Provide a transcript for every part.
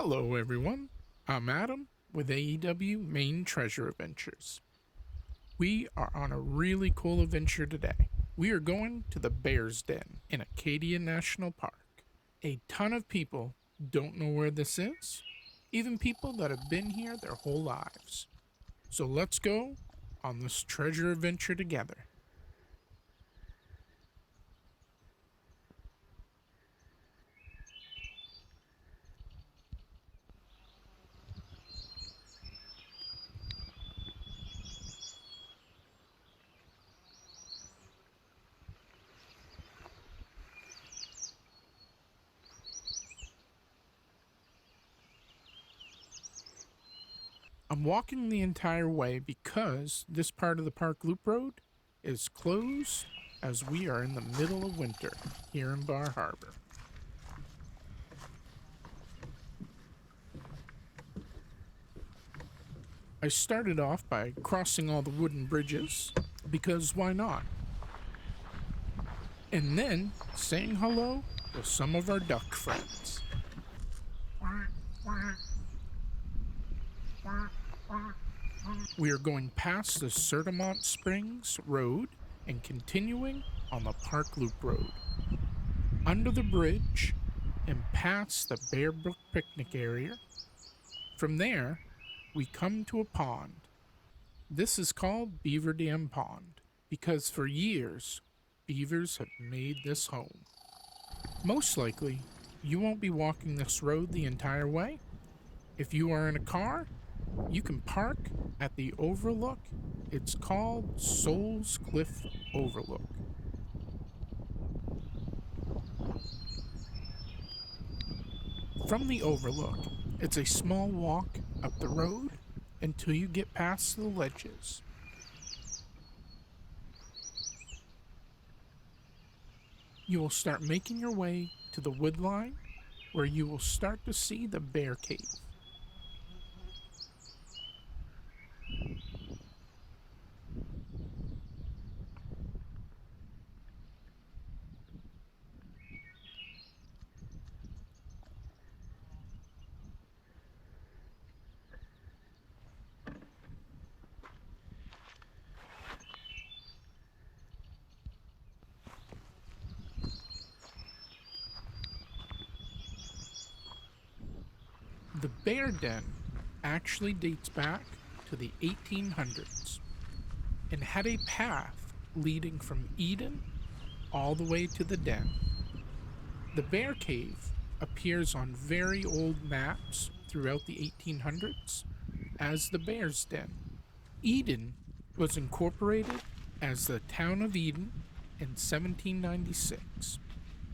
Hello everyone, I'm Adam with AEW Maine Treasure Adventures. We are on a really cool adventure today. We are going to the Bear's Den in Acadia National Park. A ton of people don't know where this is, even people that have been here their whole lives. So let's go on this treasure adventure together. I'm walking the entire way because this part of the park loop road is closed as we are in the middle of winter here in Bar Harbor. I started off by crossing all the wooden bridges because why not? And then saying hello to some of our duck friends. We are going past the Sertamont Springs Road and continuing on the Park Loop Road, under the bridge and past the Bear Brook Picnic Area. From there, we come to a pond. This is called Beaver Dam Pond because for years, beavers have made this home. Most likely, you won't be walking this road the entire way. If you are in a car, you can park at the overlook. It's called Sols Cliff Overlook. From the overlook, it's a small walk up the road until you get past the ledges. You will start making your way to the woodline where you will start to see the bear cave. The bear den actually dates back to the 1800s and had a path leading from Eden all the way to the den. The bear cave appears on very old maps throughout the 1800s as the Bear's Den. Eden was incorporated as the town of Eden in 1796.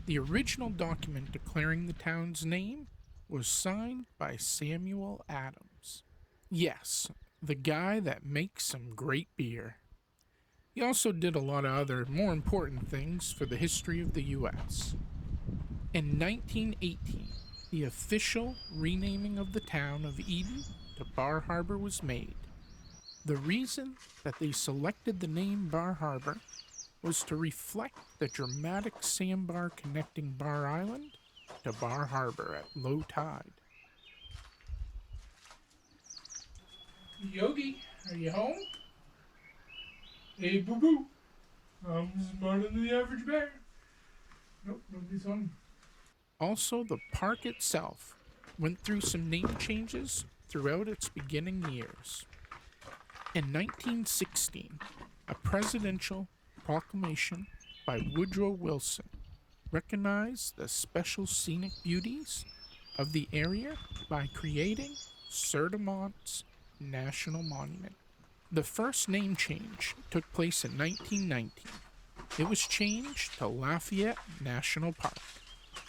The original document declaring the town's name was signed by Samuel Adams. Yes, the guy that makes some great beer. He also did a lot of other more important things for the history of the US. In 1918, the official renaming of the town of Eden to Bar Harbor was made. The reason that they selected the name Bar Harbor was to reflect the dramatic sandbar connecting Bar Island to Bar Harbor at low tide. Yogi, are you home? Hey, boo boo. I'm smarter than the average bear. Nope, nobody's home. Also, the park itself went through some name changes throughout its beginning years. In 1916, a presidential proclamation by Woodrow Wilson recognized the special scenic beauties of the area by creating Sertamont's National Monument. The first name change took place in 1919. It was changed to Lafayette National Park,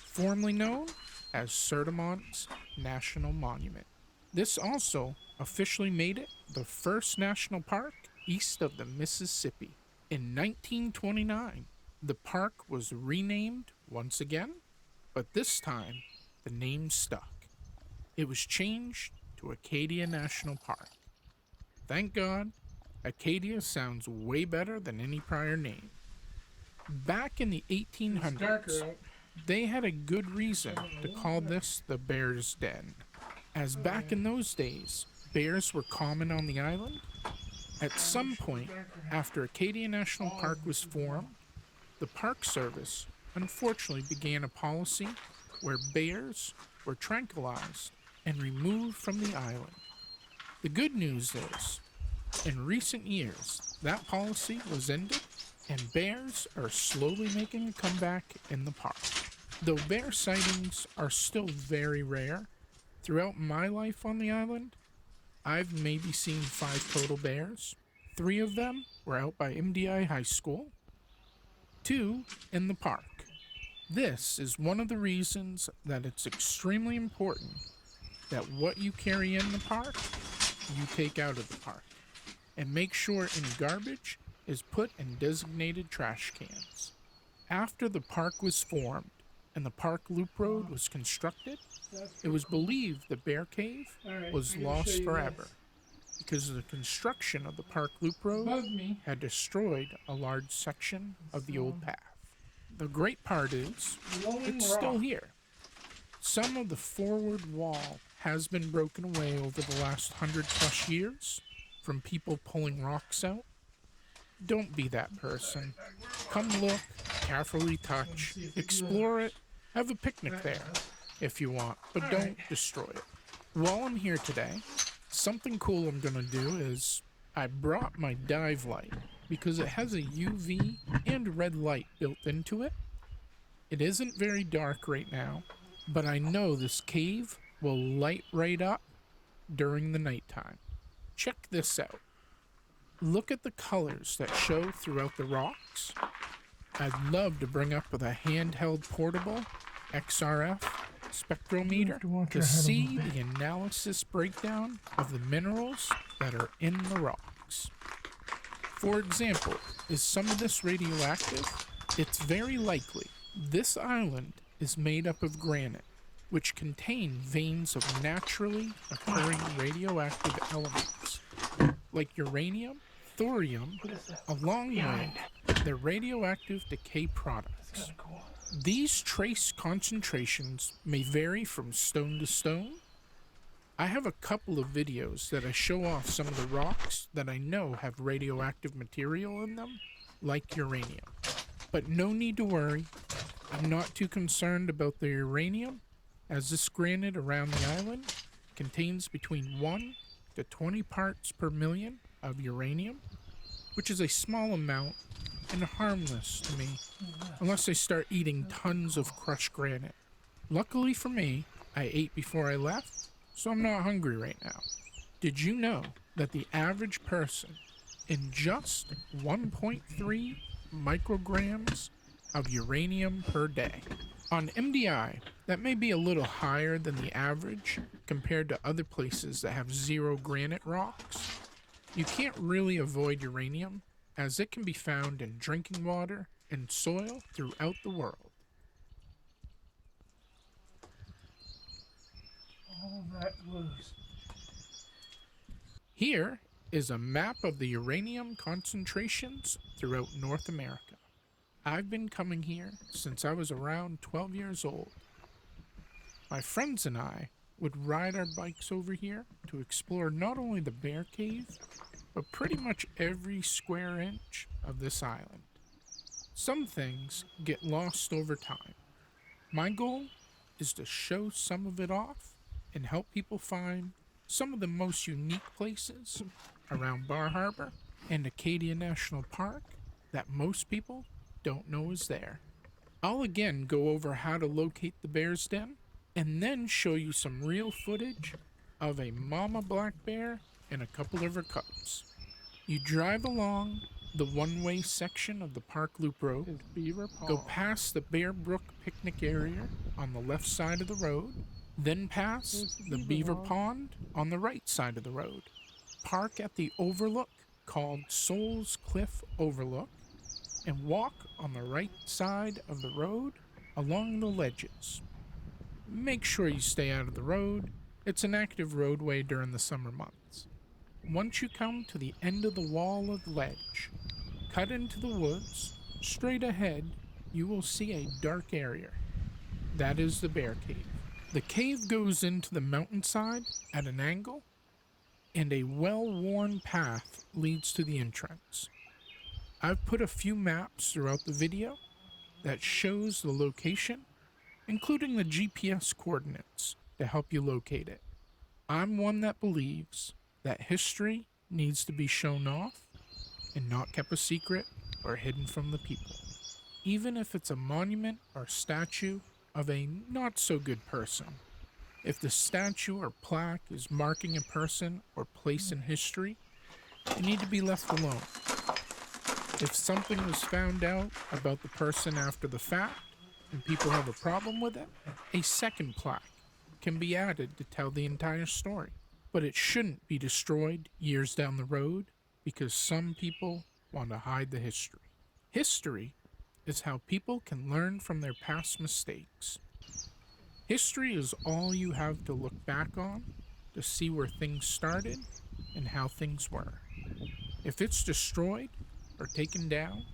formerly known as Sertamont's National Monument. This also officially made it the first national park east of the Mississippi. In 1929, the park was renamed once again, but this time the name stuck. It was changed to Acadia National Park. Thank God, Acadia sounds way better than any prior name. Back in the 1800s, they had a good reason to call this the Bear's Den. As back in those days, bears were common on the island, at some point after Acadia National Park was formed, the Park Service unfortunately began a policy where bears were tranquilized and removed from the island. The good news is, in recent years, that policy was ended and bears are slowly making a comeback in the park. Though bear sightings are still very rare, throughout my life on the island, I've maybe seen 5 total bears. 3 of them were out by MDI High School, 2 in the park. This is one of the reasons that it's extremely important that what you carry in the park, you take out of the park. And make sure any garbage is put in designated trash cans. After the park was formed and the park loop road was constructed, it was believed the bear cave was lost forever because the construction of the park loop road had destroyed a large section of the old path. The great part is, it's still here. Some of the forward wall has been broken away over the last 100+ years from people pulling rocks out. Don't be that person. Come look, carefully touch, explore it, have a picnic there if you want, but don't destroy it. While I'm here today, something cool I'm gonna do is I brought my dive light because it has a UV and red light built into it. It isn't very dark right now, but I know this cave will light right up during the nighttime. Check this out. Look at the colors that show throughout the rocks. I'd love to bring up with a handheld portable XRF spectrometer to see the analysis breakdown of the minerals that are in the rocks. For example, is some of this radioactive? It's very likely. This island is made up of granite, which contain veins of naturally occurring radioactive elements, like uranium, thorium, along with the radioactive decay products. These trace concentrations may vary from stone to stone. I have a couple of videos that I show off some of the rocks that I know have radioactive material in them, like uranium. But no need to worry, I'm not too concerned about the uranium, as this granite around the island contains between 1 to 20 parts per million of uranium, which is a small amount and harmless to me, unless I start eating tons of crushed granite. Luckily for me, I ate before I left, so I'm not hungry right now. Did you know that the average person in just 1.3 micrograms of uranium per day? On MDI, that may be a little higher than the average compared to other places that have 0 granite rocks. You can't really avoid uranium, as it can be found in drinking water and soil throughout the world. All that was. Here is a map of the uranium concentrations throughout North America. I've been coming here since I was around 12 years old. My friends and I would ride our bikes over here to explore not only the bear cave, but pretty much every square inch of this island. Some things get lost over time. My goal is to show some of it off and help people find some of the most unique places around Bar Harbor and Acadia National Park that most people don't know is there. I'll again go over how to locate the bear's den and then show you some real footage of a mama black bear and a couple of her cubs. You drive along the one-way section of the park loop road, Beaver Pond. go past the Bear Brook Picnic Area on the left side of the road, then pass the Beaver Pond on the right side of the road. Park at the overlook called Sols Cliff Overlook, and walk on the right side of the road along the ledges. Make sure you stay out of the road. It's an active roadway during the summer months. Once you come to the end of the wall of ledge, cut into the woods, straight ahead, you will see a dark area. That is the bear cave. The cave goes into the mountainside at an angle, and a well-worn path leads to the entrance. I've put a few maps throughout the video that shows the location, including the GPS coordinates to help you locate it. I'm one that believes that history needs to be shown off and not kept a secret or hidden from the people. Even if it's a monument or statue of a not-so-good person. If the statue or plaque is marking a person or place in history, they need to be left alone. If something was found out about the person after the fact, and people have a problem with it, a second plaque can be added to tell the entire story. But it shouldn't be destroyed years down the road because some people want to hide the history. History is how people can learn from their past mistakes. History is all you have to look back on to see where things started and how things were. If it's destroyed or taken down,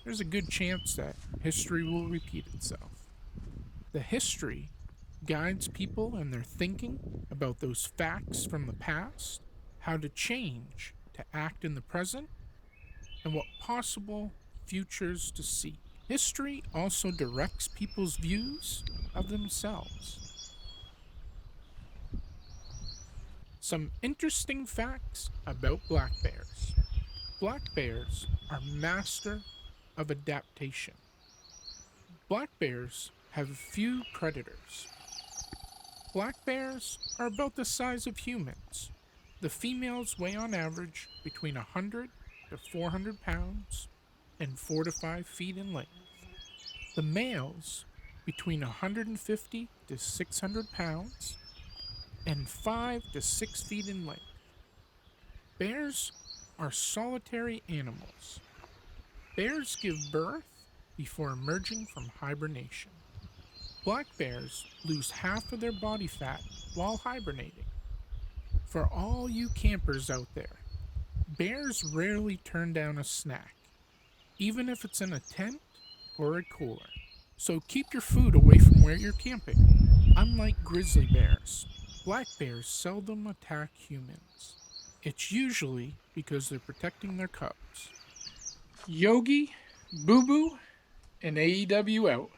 there's a good chance that history will repeat itself. The history guides people in their thinking about those facts from the past, how to change to act in the present, and what possible futures to see. History also directs people's views of themselves. Some interesting facts about black bears. Black bears are master of adaptation. Black bears have few predators. Black bears are about the size of humans. The females weigh on average between 100 to 400 pounds and 4 to 5 feet in length. The males between 150 to 600 pounds and 5 to 6 feet in length. Bears are solitary animals. Bears give birth before emerging from hibernation. Black bears lose half of their body fat while hibernating. For all you campers out there, bears rarely turn down a snack, even if it's in a tent or a cooler. So keep your food away from where you're camping. Unlike grizzly bears, black bears seldom attack humans. It's usually because they're protecting their cubs. Yogi, Boo Boo, and AEW out.